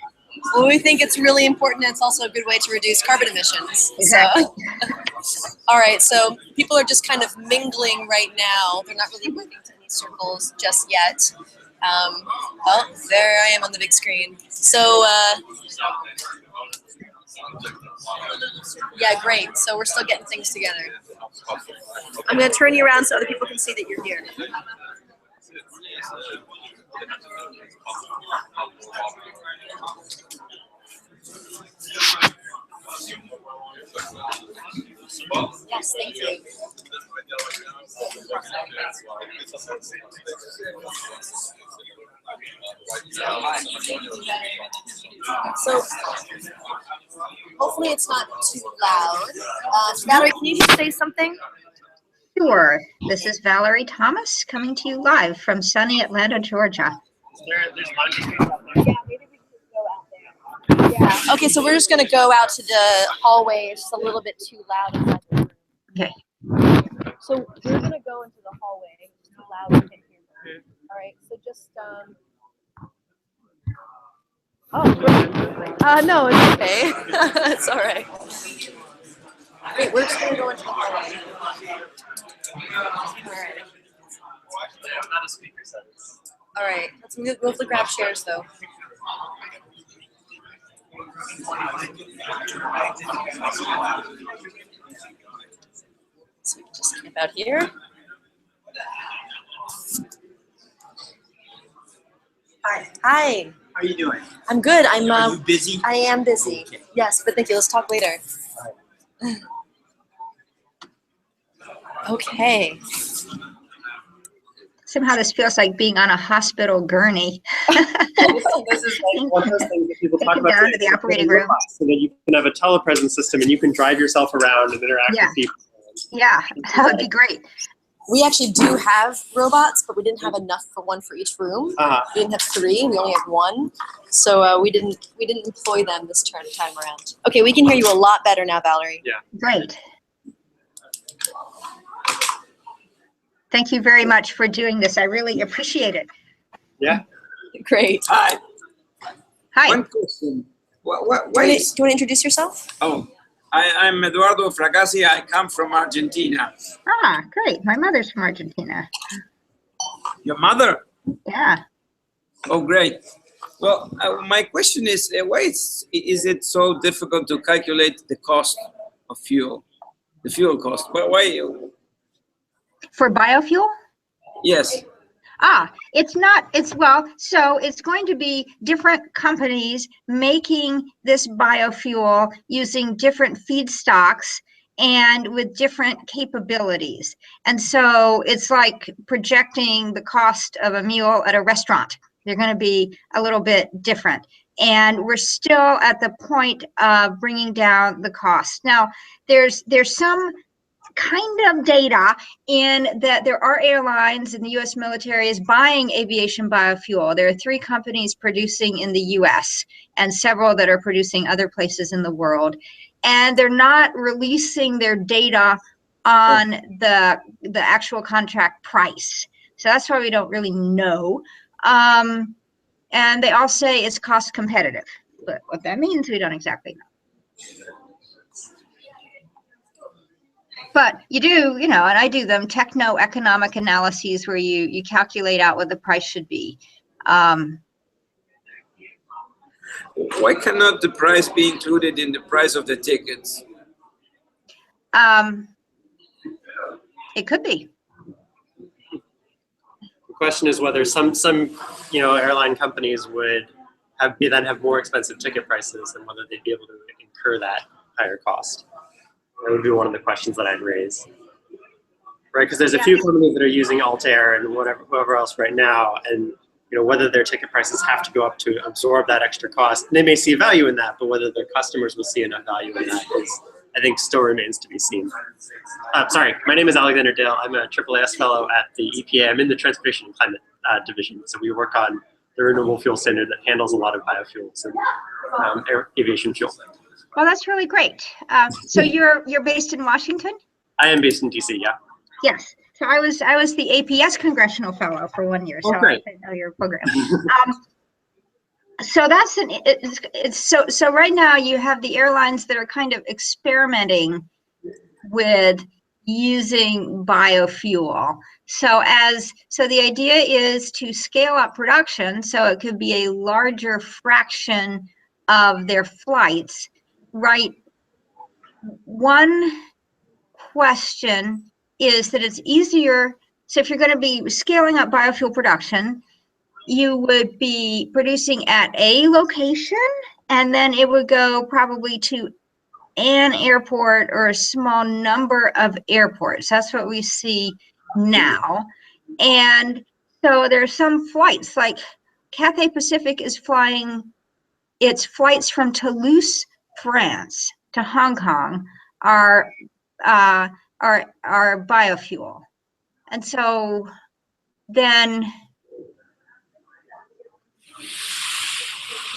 Well, we think it's really important, and it's also a good way to reduce carbon emissions. Exactly. So, all right, so people are just kind of mingling right now. They're not really moving to any circles just yet. Oh, there I am on the big screen. So, yeah, great. So we're still getting things together. I'm going to turn you around so other people can see that you're here. Yes, thank you. So hopefully it's not too loud. Valerie, can you just say something? Sure. This is Valerie Thomas coming to you live from sunny Atlanta, Georgia. Yeah. Okay, so we're just going to go out to the hallway. It's just a little bit too loud inside the room. Okay. So we're going to go into the hallway. It's too loud. We can't hear. All right, so just, oh, no, it's okay. It's all right. Great, we're just gonna go into the hallway. All right. Not a speaker set. All right, let's move to grab chairs though. So just camp out here. Hi. Hi. How are you doing? I'm good. I'm. Are you busy? I am busy. Okay. Yes, but thank you. Let's talk later. Okay. Somehow this feels like being on a hospital gurney. This is like one of those things that people talk Taken about down to the operating room. so that you can have a telepresence system and you can drive yourself around and interact Yeah. with people. Yeah, that would be great. We actually do have robots, but we didn't have enough for one for each room. Uh-huh. We didn't have 3. We only had 1, so we didn't employ them this time around. Okay, we can hear you a lot better now, Valerie. Yeah. Great. Thank you very much for doing this. I really appreciate it. Yeah. Great. Hi. Hi. One question. Do you want to introduce yourself? Oh, I'm Eduardo Fracassi. I come from Argentina. Ah, great. My mother's from Argentina. Your mother? Yeah. Oh, great. Well, my question is, why is it so difficult to calculate the cost of fuel, the fuel cost? Why? For biofuel? Yes. So it's going to be different companies making this biofuel using different feedstocks and with different capabilities. And so it's like projecting the cost of a meal at a restaurant. They're going to be a little bit different. And we're still at the point of bringing down the cost. Now, there's some kind of data in that there are airlines and the U.S. military is buying aviation biofuel. There are 3 companies producing in the U.S. and several that are producing other places in the world. And they're not releasing their data on the actual contract price. So that's why we don't really know. And they all say it's cost competitive. But what that means, we don't exactly know. But you do, and I do them techno-economic analyses where you calculate out what the price should be. Why cannot the price be included in the price of the tickets? It could be. The question is whether some airline companies would then have more expensive ticket prices and whether they'd be able to incur that higher cost. That would be one of the questions that I'd raise, right? Because there's a few companies that are using Altair and whoever else right now, and whether their ticket prices have to go up to absorb that extra cost. They may see value in that, but whether their customers will see enough value in that is, I think, still remains to be seen. Sorry, my name is Alexander Dale. I'm a AAAS fellow at the EPA. I'm in the Transportation and Climate division, so we work on the renewable fuel standard that handles a lot of biofuels and aviation fuel. Well, that's really great. So you're based in Washington? I am based in DC, yeah. Yes. So I was the APS congressional fellow for 1 year, so I know your program. So that's so right now you have the airlines that are kind of experimenting with using biofuel. So the idea is to scale up production so it could be a larger fraction of their flights. Right. One question is that it's easier. So if you're going to be scaling up biofuel production, you would be producing at a location and then it would go probably to an airport or a small number of airports. That's what we see now. And so there are some flights like Cathay Pacific is flying its flights from Toulouse, France to Hong Kong are biofuel. And so then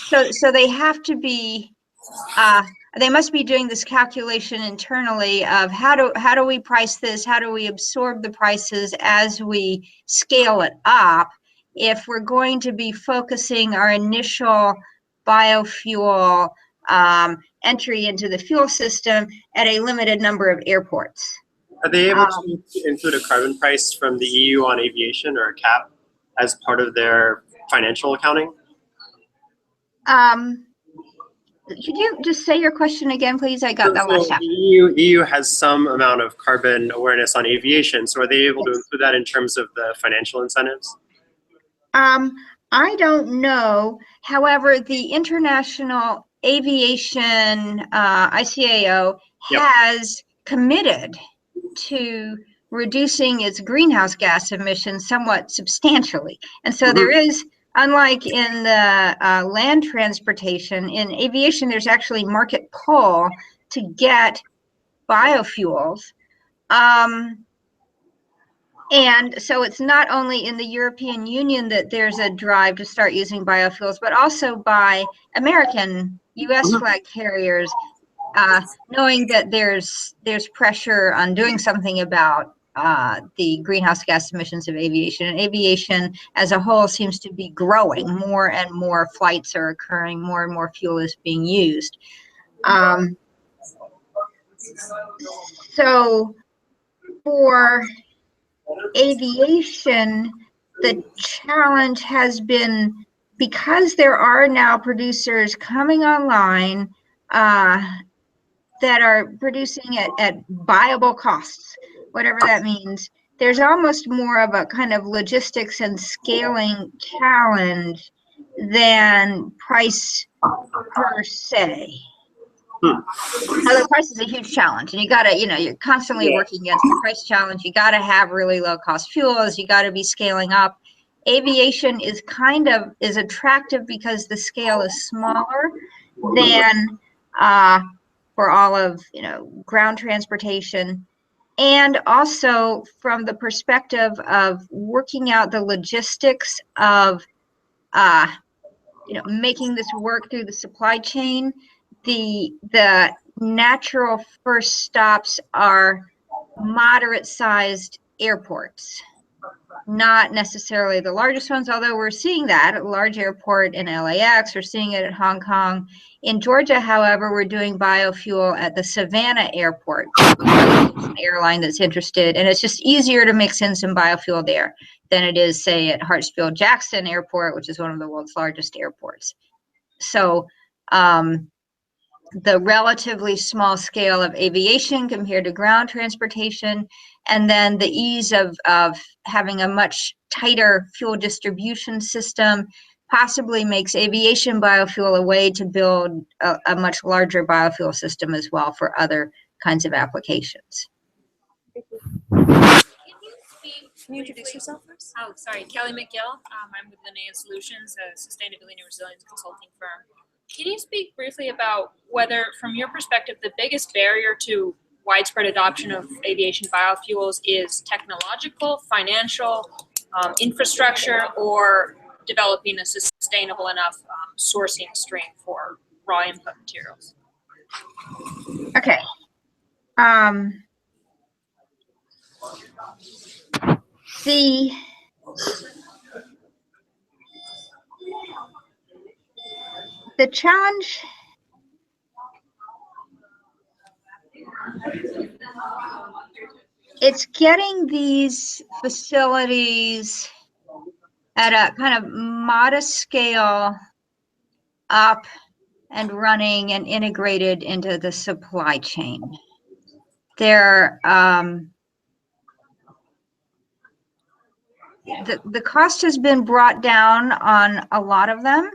so they have to be they must be doing this calculation internally of how do we price this, how do we absorb the prices as we scale it up, if we're going to be focusing our initial biofuel entry into the fuel system at a limited number of airports. Are they able to include a carbon price from the EU on aviation or a cap as part of their financial accounting? Could you just say your question again, please? I got that So last half. the EU has some amount of carbon awareness on aviation, so are they able to include that in terms of the financial incentives? I don't know. However, the International Aviation ICAO has committed to reducing its greenhouse gas emissions somewhat substantially. And so there is, unlike in the land transportation, in aviation, there's actually market pull to get biofuels. And so it's not only in the European Union that there's a drive to start using biofuels, but also by American US flag carriers, knowing that there's pressure on doing something about the greenhouse gas emissions of aviation. And aviation as a whole seems to be growing. More and more flights are occurring, more and more fuel is being used. So for aviation, the challenge has been, because there are now producers coming online that are producing at viable costs, whatever that means, there's almost more of a kind of logistics and scaling challenge than price per se. Now, the price is a huge challenge, and you gotta, you're constantly working against the price challenge. You gotta have really low cost fuels. You gotta be scaling up. Aviation is is attractive because the scale is smaller than for all of, ground transportation. And also from the perspective of working out the logistics of, making this work through the supply chain. The natural first stops are moderate-sized airports, not necessarily the largest ones, although we're seeing that at a large airport in LAX, we're seeing it at Hong Kong. In Georgia, however, we're doing biofuel at the Savannah Airport. It's an airline that's interested, and it's just easier to mix in some biofuel there than it is, say, at Hartsfield-Jackson Airport, which is one of the world's largest airports. So the relatively small scale of aviation compared to ground transportation, and then the ease of having a much tighter fuel distribution system possibly makes aviation biofuel a way to build a much larger biofuel system as well for other kinds of applications. Can you introduce yourself first? Oh, sorry, Kelly McGill. I'm with Linnea Solutions, a sustainability and resilience consulting firm. Can you speak briefly about whether, from your perspective, the biggest barrier to widespread adoption of aviation biofuels is technological, financial, infrastructure, or developing a sustainable enough sourcing stream for raw input materials? Okay. The challenge it's getting these facilities at a kind of modest scale up and running and integrated into the supply chain. The cost has been brought down on a lot of them.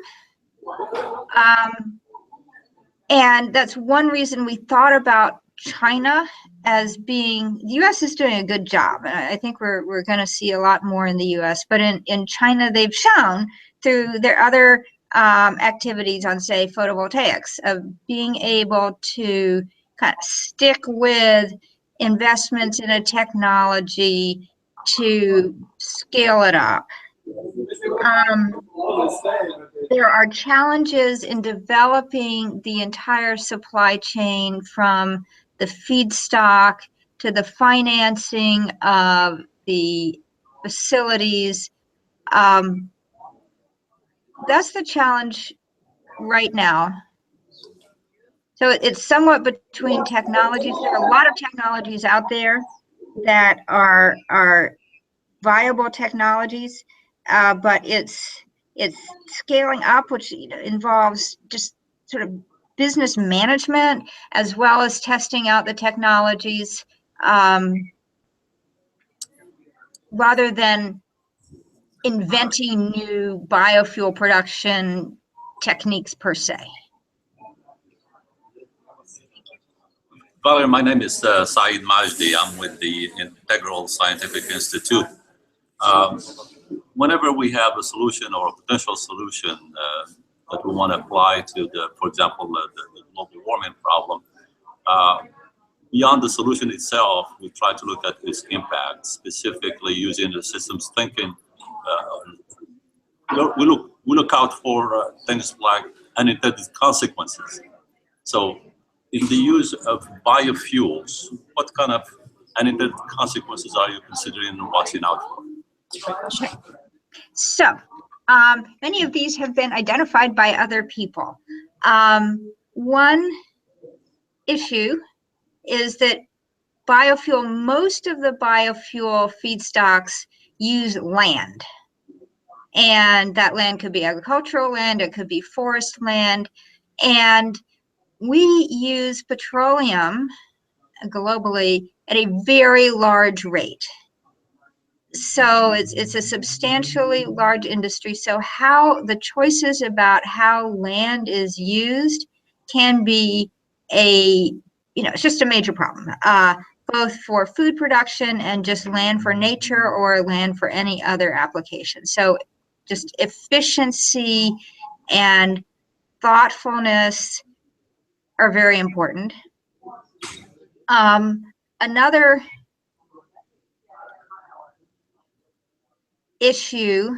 And that's one reason we thought about China as being, the US is doing a good job. And I think we're going to see a lot more in the US, but in China, they've shown through their other activities on, say, photovoltaics, of being able to kind of stick with investments in a technology to scale it up. There are challenges in developing the entire supply chain, from the feedstock to the financing of the facilities That's the challenge right now. So it's somewhat between technologies. There are a lot of technologies out there that are viable technologies, but it's scaling up, which involves just sort of business management as well as testing out the technologies, rather than inventing new biofuel production techniques per se. Valerie, my name is Saeed Majdi. I'm with the Integral Scientific Institute. Whenever we have a solution or a potential solution that we want to apply to for example, the global warming problem, beyond the solution itself, we try to look at its impact, specifically using the systems thinking. We look out for things like unintended consequences. So, in the use of biofuels, what kind of unintended consequences are you considering and watching out for? So, many of these have been identified by other people. One issue is that most of the biofuel feedstocks use land. And that land could be agricultural land, it could be forest land. And we use petroleum globally at a very large rate. So it's a substantially large industry. So the choices about how land is used can be it's just a major problem, both for food production and just land for nature or land for any other application. So just efficiency and thoughtfulness are very important. Another issue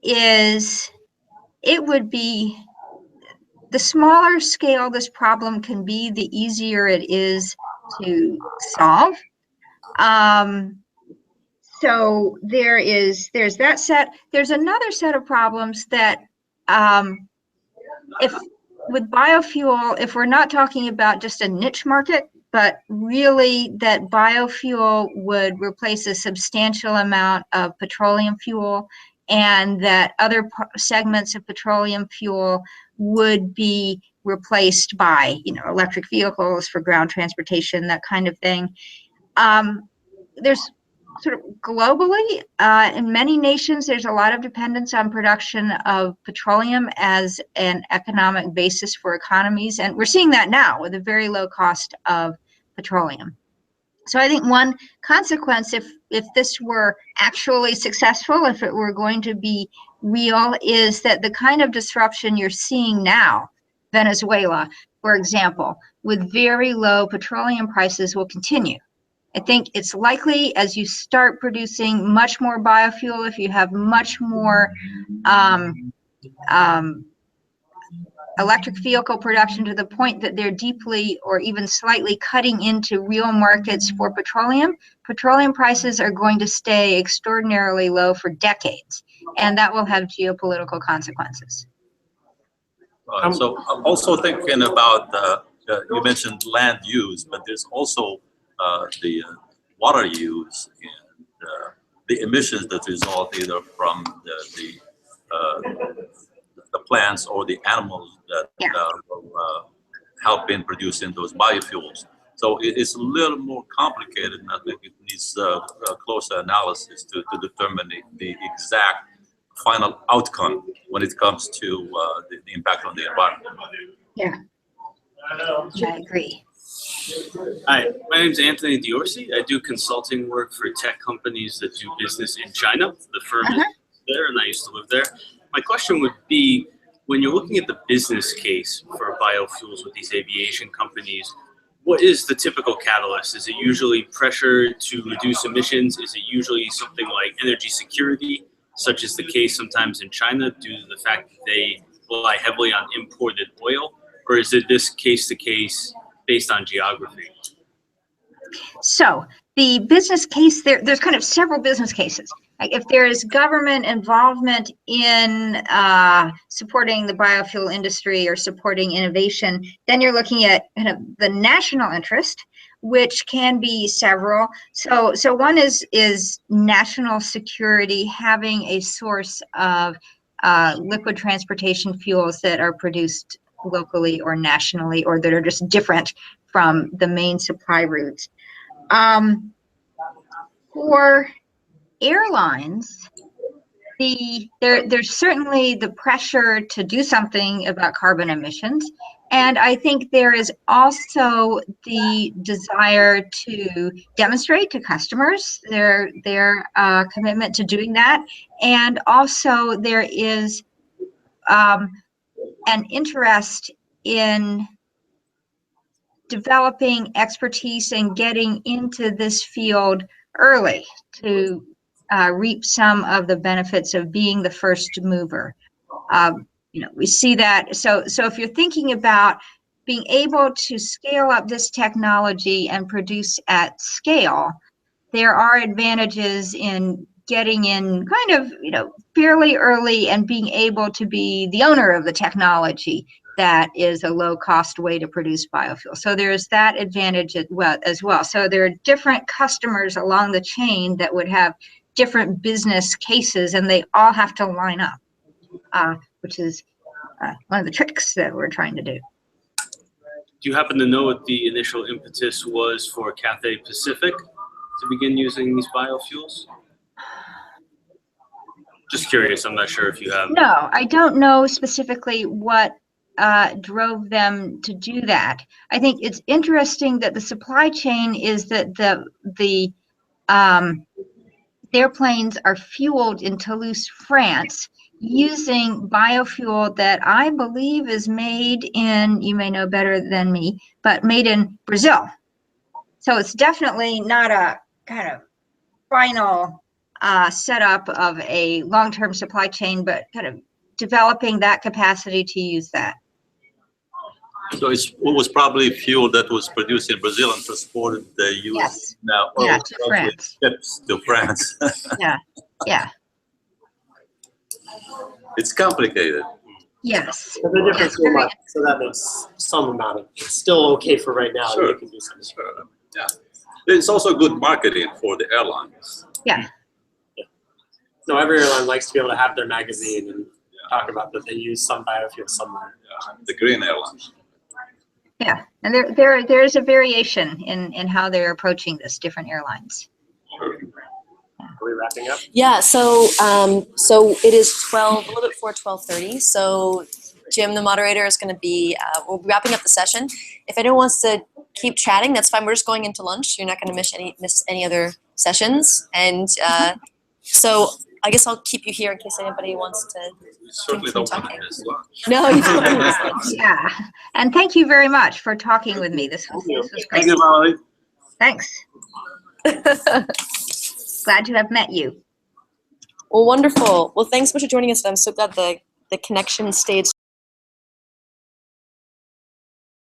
is the smaller scale this problem can be, the easier it is to solve. So there's that set. There's another set of problems that with biofuel, if we're not talking about just a niche market, but really that biofuel would replace a substantial amount of petroleum fuel, and that other segments of petroleum fuel would be replaced by, electric vehicles for ground transportation, that kind of thing. There's sort of globally, in many nations, there's a lot of dependence on production of petroleum as an economic basis for economies. And we're seeing that now with a very low cost of petroleum. So I think one consequence, if this were actually successful, if it were going to be real, is that the kind of disruption you're seeing now, Venezuela, for example, with very low petroleum prices will continue. I think it's likely as you start producing much more biofuel, if you have much more electric vehicle production to the point that they're deeply or even slightly cutting into real markets for petroleum prices are going to stay extraordinarily low for decades, and that will have geopolitical consequences. So I'm also thinking about, you mentioned land use, but there's also the water use and the emissions that result either from the plants or the animals that help in producing those biofuels. So it's a little more complicated, and I think it needs closer analysis to determine the exact final outcome when it comes to the impact on the environment. Yeah, I agree. Hi, my name is Anthony Diorsi. I do consulting work for tech companies that do business in China. The firm is there, and I used to live there. My question would be, when you're looking at the business case for biofuels with these aviation companies, what is the typical catalyst? Is it usually pressure to reduce emissions? Is it usually something like energy security, such as the case sometimes in China due to the fact that they rely heavily on imported oil? Or is it this case-to-case based on geography? So the business case, there's kind of several business cases. Like if there is government involvement in supporting the biofuel industry or supporting innovation, then you're looking at kind of the national interest, which can be several. So one is national security, having a source of liquid transportation fuels that are produced locally or nationally, or that are just different from the main supply routes. For airlines, there's certainly the pressure to do something about carbon emissions. And I think there is also the desire to demonstrate to customers their commitment to doing that. And also there is an interest in developing expertise and getting into this field early to reap some of the benefits of being the first mover. We see that. So if you're thinking about being able to scale up this technology and produce at scale, there are advantages in getting in kind of, fairly early and being able to be the owner of the technology that is a low-cost way to produce biofuel. So there's that advantage as well. So there are different customers along the chain that would have different business cases, and they all have to line up, which is one of the tricks that we're trying to do. Do you happen to know what the initial impetus was for Cathay Pacific to begin using these biofuels? Just curious, I'm not sure if you have. No, I don't know specifically what drove them to do that. I think it's interesting that the supply chain is that the airplanes are fueled in Toulouse, France, using biofuel that I believe is made in, you may know better than me, but made in Brazil. So it's definitely not a kind of final setup of a long-term supply chain, but kind of developing that capacity to use that. So it was probably fuel that was produced in Brazil and transported the US. Yes. Now, Yeah, to France. Ships to France. Yeah. It's complicated. Yes. But the difference fuel market, so that makes some amount of, it's still okay for right now. Sure. You can do something. Sure. Yeah. It's also good marketing for the airlines. Yeah. So every airline likes to be able to have their magazine and talk about that they use some biofuel somewhere. The green airlines. Yeah, and there is a variation in how they're approaching this, different airlines. Are we wrapping up? Yeah, so it is a little bit before 12:30. So Jim, the moderator, is going to be we'll be wrapping up the session. If anyone wants to keep chatting, that's fine. We're just going into lunch. You're not going to miss any other sessions, and so I guess I'll keep you here in case anybody wants to. We certainly don't want to miss lunch. No, you don't want to miss lunch. Yeah, and thank you very much for talking with me. This was great. Thank you, Molly. Thanks. Glad to have met you. Well, wonderful. Well, thanks so much for joining us. I'm so glad the connection stayed